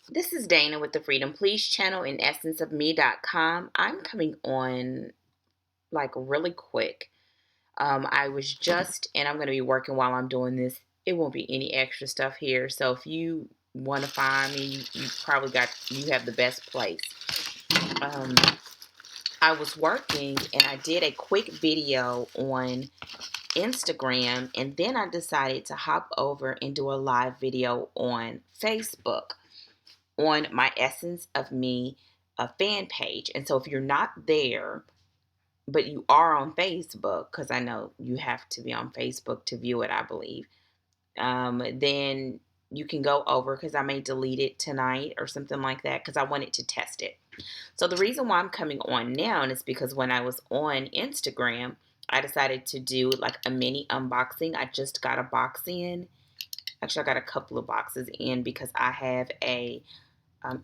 This is Dana with the Freedom Please channel in essenceofme.com. I'm coming on like really quick. I was just, and I'm going to be working while I'm doing this. It won't be any extra stuff here. So if you want to find me, you have the best place. Um, I was working and I did a quick video on Instagram, and then I decided to hop over and do a live video on Facebook on my Essence of Me fan page. And so if you're not there, but you are on Facebook, because I know you have to be on Facebook to view it, I believe, then you can go over, because I may delete it tonight or something like that, because I wanted to test it. So the reason why I'm coming on now is because when I was on Instagram, I decided to do like a mini unboxing. I just got a box in. Actually, I got a couple of boxes in because I have a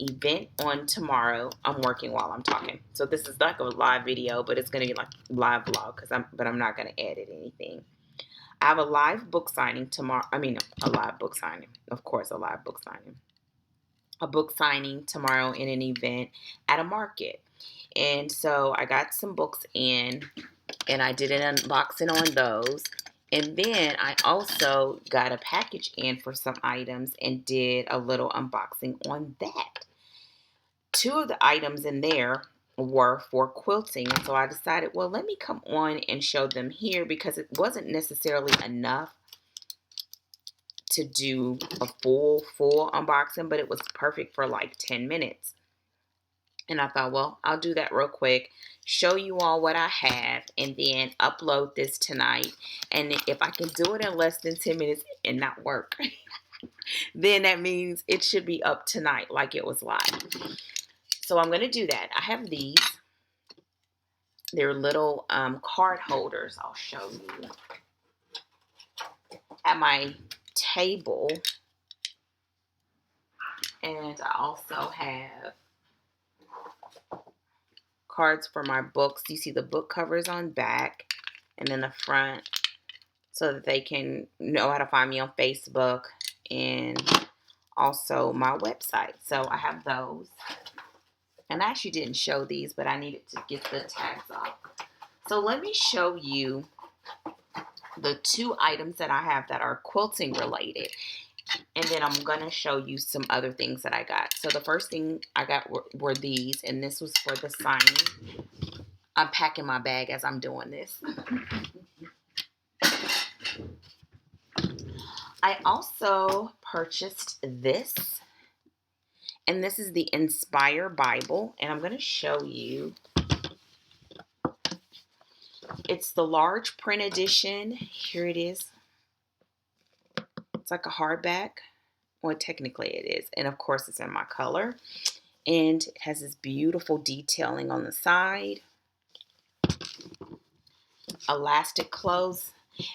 event on tomorrow. I'm working while I'm talking, so this is like a live video, but it's going to be like live vlog but I'm not going to edit anything. I have a live book signing tomorrow. I mean, a live book signing, of course, a live book signing. A book signing tomorrow in an event at a market, and so I got some books in, and I did an unboxing on those. And then I also got a package in for some items and did a little unboxing on that. Two of the items in there were for quilting. And so I decided, well, let me come on and show them here, because it wasn't necessarily enough to do a full unboxing, but it was perfect for like 10 minutes. And I thought, well, I'll do that real quick, show you all what I have, and then upload this tonight. And if I can do it in less than 10 minutes and not work, then that means it should be up tonight like it was live. So I'm going to do that. I have these. They're little card holders. I'll show you. At my table. And I also have cards for my books. You see the book covers on back and then the front, so that they can know how to find me on Facebook and also my website. So I have those. And I actually didn't show these, but I needed to get the tags off. So let me show you the two items that I have that are quilting related. And then I'm going to show you some other things that I got. So the first thing I got were these, and this was for the signing. I'm packing my bag as I'm doing this. I also purchased this, and this is the Inspire Bible, and I'm going to show you. It's the large print edition. Here it is. It's like a hardback. Well, technically it is. And of course, it's in my color. And it has this beautiful detailing on the side. Elastic close.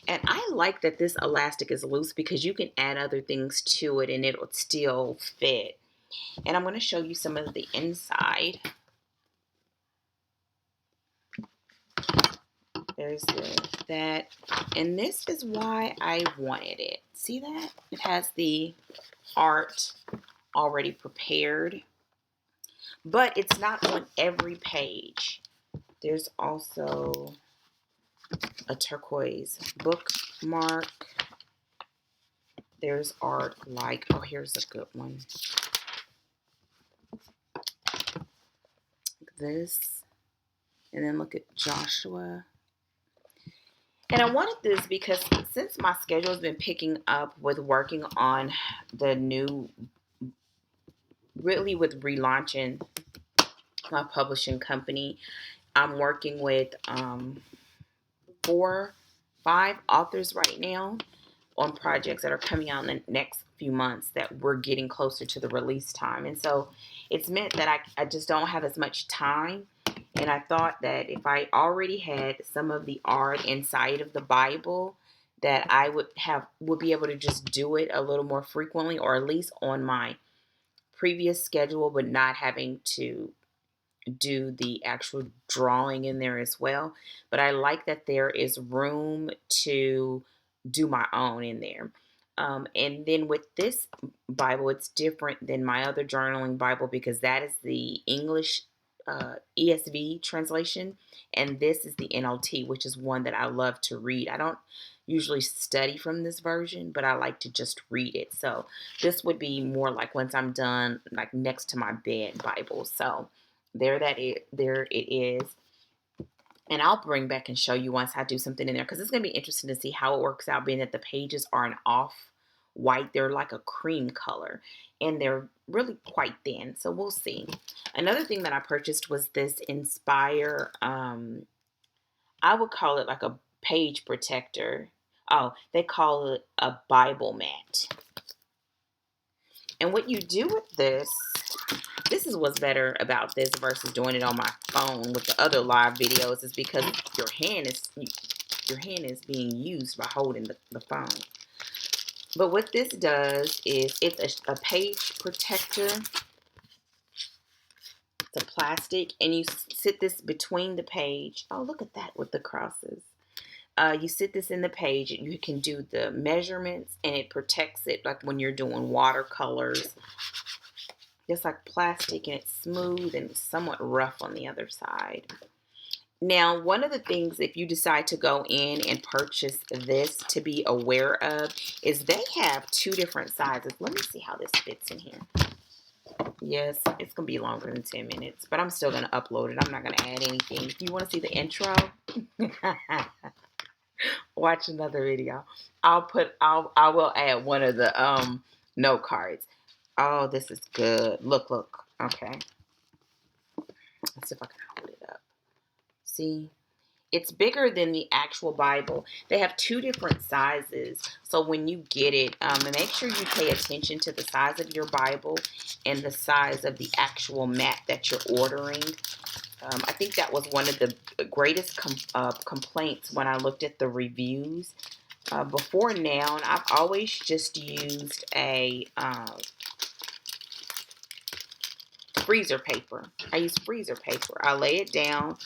And I like that this elastic is loose, because you can add other things to it and it will still fit. And I'm going to show you some of the inside. There's that. And this is why I wanted it. See that? It has the art already prepared. But it's not on every page. There's also a turquoise bookmark. There's art like, oh, here's a good one. This. And then look at Joshua. And I wanted this because since my schedule has been picking up with working on the new, really with relaunching my publishing company, I'm working with 4, 5 authors right now on projects that are coming out in the next few months that we're getting closer to the release time. And so it's meant that I just don't have as much time. And I thought that if I already had some of the art inside of the Bible, that I would be able to just do it a little more frequently, or at least on my previous schedule, but not having to do the actual drawing in there as well. But I like that there is room to do my own in there. And then with this Bible, it's different than my other journaling Bible because that is the English ESV translation, and this is the NLT, which is one that I love to read. I don't usually study from this version, but I like to just read it. So this would be more like once I'm done, like next to my bed Bible. So there it is. And I'll bring back and show you once I do something in there because it's going to be interesting to see how it works out, being that the pages are an off white. They're like a cream color and they're really quite thin. So we'll see. Another thing that I purchased was this Inspire, I would call it like a page protector. Oh, they call it a Bible mat. And what you do with this is what's better about this versus doing it on my phone with the other live videos, is because your hand is being used by holding the phone. But what this does is it's a page protector. It's a plastic, and you sit this between the page. Oh, look at that with the crosses. You sit this in the page, and you can do the measurements, and it protects it like when you're doing watercolors. It's like plastic, and it's smooth and somewhat rough on the other side. Now, one of the things, if you decide to go in and purchase this, to be aware of is they have two different sizes. Let me see how this fits in here. Yes, it's going to be longer than 10 minutes, but I'm still going to upload it. I'm not going to add anything. If you want to see the intro, watch another video. I will add one of the note cards. Oh, this is good. Look. Okay. Let's see if I can hold it up. See? It's bigger than the actual Bible. They have two different sizes. So when you get it, make sure you pay attention to the size of your Bible and the size of the actual mat that you're ordering. I think that was one of the greatest complaints when I looked at the reviews. Before now, and I've always just used a freezer paper. I use freezer paper. I lay it down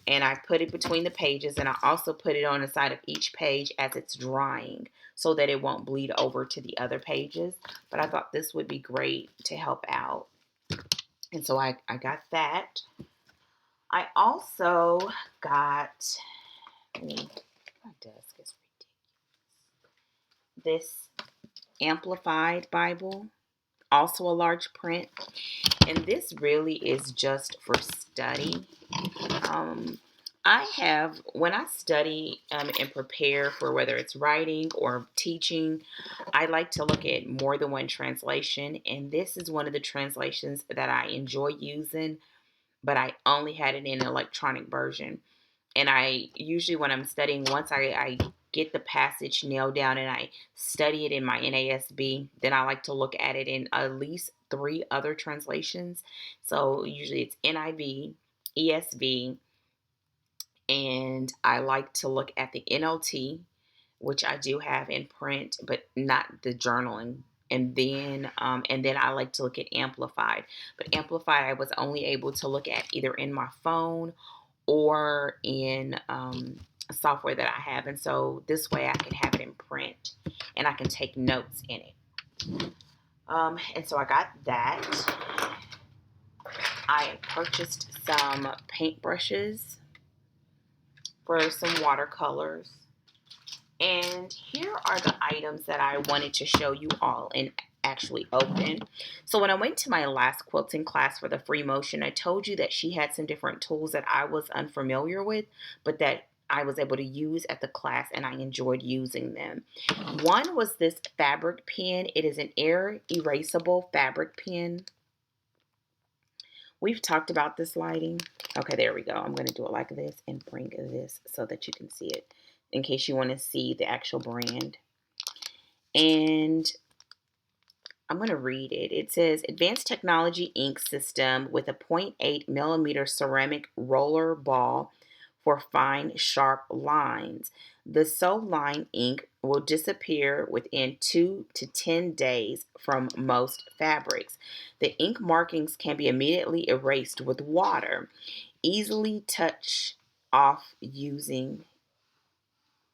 and I put it between the pages, and I also put it on the side of each page as it's drying so that it won't bleed over to the other pages. But I thought this would be great to help out. And so I got that. I also got, my desk is ridiculous. This Amplified Bible, also a large print. And this really is just for study. When I study and prepare for whether it's writing or teaching, I like to look at more than one translation. And this is one of the translations that I enjoy using, but I only had it in an electronic version. And I usually, when I'm studying, once I get the passage nailed down and I study it in my NASB, then I like to look at it in at least 3 other translations. So usually it's NIV, ESV, and I like to look at the NLT, which I do have in print, but not the journaling. And then I like to look at Amplified. But Amplified, I was only able to look at either in my phone or in a software that I have. And so this way I can have it in print and I can take notes in it. And so I got that. I purchased some paintbrushes for some watercolors. And here are the items that I wanted to show you all and actually open. So when I went to my last quilting class for the free motion, I told you that she had some different tools that I was unfamiliar with, but that I was able to use at the class and I enjoyed using them. One was this fabric pen. It is an air erasable fabric pen. We've talked about this lighting. Okay, there we go. I'm going to do it like this and bring this so that you can see it in case you want to see the actual brand. And I'm going to read it. It says, Advanced Technology ink system with a 0.8 millimeter ceramic roller ball for fine, sharp lines. The Line ink will disappear within 2 to 10 days from most fabrics. The ink markings can be immediately erased with water. Easily touch off using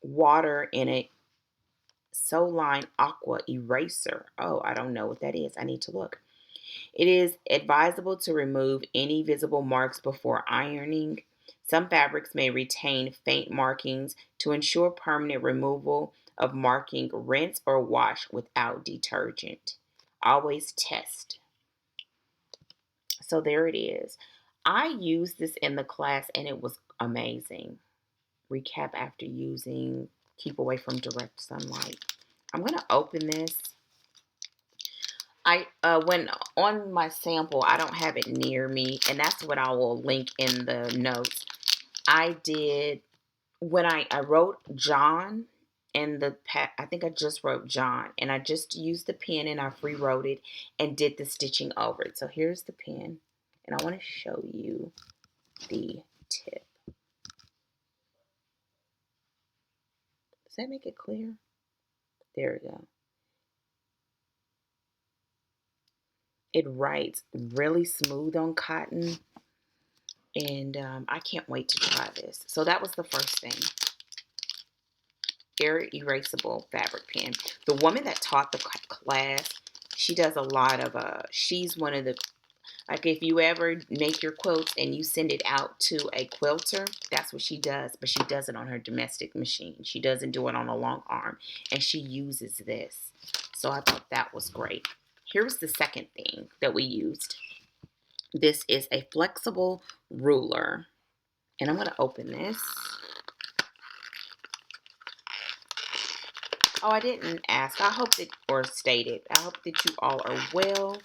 water in a Soline Aqua Eraser. Oh, I don't know what that is. I need to look. It is advisable to remove any visible marks before ironing. Some fabrics may retain faint markings. To ensure permanent removal of marking, rinse or wash without detergent. Always test. So there it is. I used this in the class and it was amazing. Recap after using, keep away from direct sunlight. I'm going to open this. I when on my sample, I don't have it near me, and that's what I will link in the notes. I did when I wrote John in the I think I just wrote John, and I just used the pen and I free wrote it and did the stitching over it. So here's the pen, and I want to show you the tip. Does that make it clear? There we go. It writes really smooth on cotton, and I can't wait to try this. So that was the first thing. Very erasable fabric pen. The woman that taught the class, she does a lot of, she's one of the, like if you ever make your quilts and you send it out to a quilter, that's what she does. But she does it on her domestic machine. She doesn't do it on a long arm. And she uses this. So I thought that was great. Here's the second thing that we used. This is a flexible ruler. And I'm going to open this. Oh, I didn't ask. I hope that, or stated, I hope that you all are well.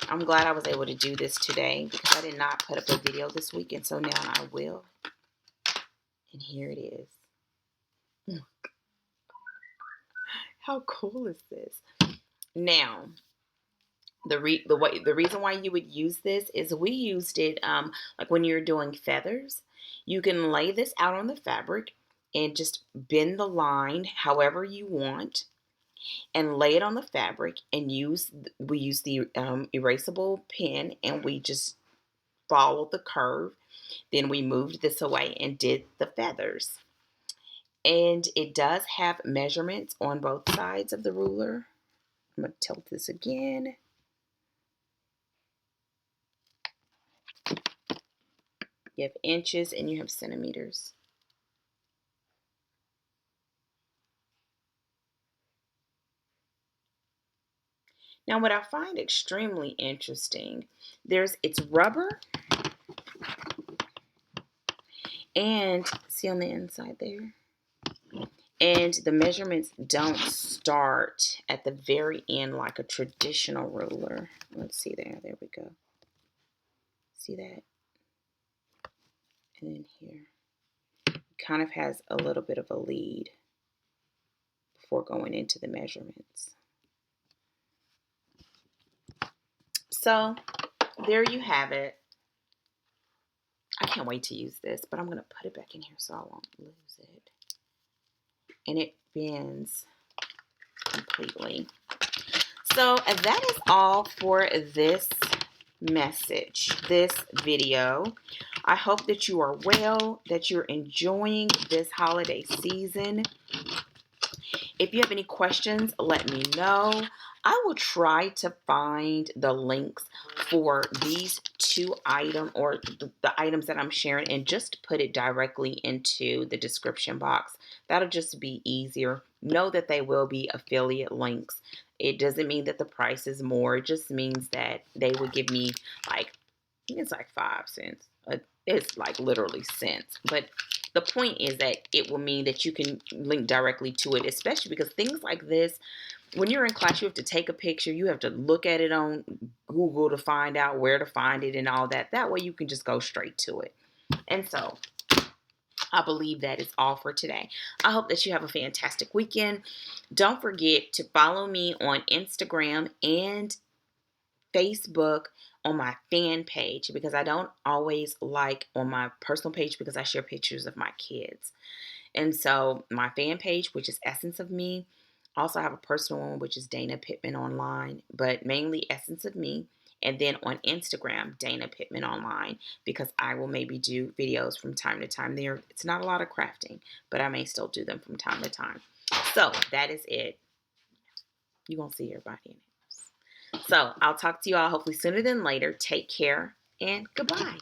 I'm glad I was able to do this today because I did not put up a video this week, and so now I will. And here it is. How cool is this? Now, the reason why you would use this is we used it like when you're doing feathers. You can lay this out on the fabric and just bend the line however you want and lay it on the fabric and we use the erasable pen and we just followed the curve. Then we moved this away and did the feathers. And it does have measurements on both sides of the ruler. I'm going to tilt this again. You have inches and you have centimeters. Now, what I find extremely interesting, it's rubber, and see on the inside there? And the measurements don't start at the very end like a traditional ruler. Let's see there. There we go. See that? And then here. It kind of has a little bit of a lead before going into the measurements. So there you have it. I can't wait to use this, but I'm going to put it back in here so I won't lose it. And it bends completely. So that is all for this message, this video. I hope that you are well, that you're enjoying this holiday season. If you have any questions, let me know. I will try to find the links for these two items or the items that I'm sharing and just put it directly into the description box. That'll just be easier. Know that they will be affiliate links. It doesn't mean that the price is more. It just means that they will give me it's like 5 cents. It's like literally cents. But the point is that it will mean that you can link directly to it, especially because things like this, when you're in class, you have to take a picture. You have to look at it on Google to find out where to find it and all that. That way you can just go straight to it. And so I believe that is all for today. I hope that you have a fantastic weekend. Don't forget to follow me on Instagram and Facebook on my fan page because I don't always like on my personal page because I share pictures of my kids. And so my fan page, which is Essence of Me, also have a personal one, which is Dana Pittman Online, but mainly Essence of Me. And then on Instagram, Dana Pittman Online, because I will maybe do videos from time to time there. It's not a lot of crafting, but I may still do them from time to time. So that is it. You're going to see everybody in it. So I'll talk to you all hopefully sooner than later. Take care and goodbye.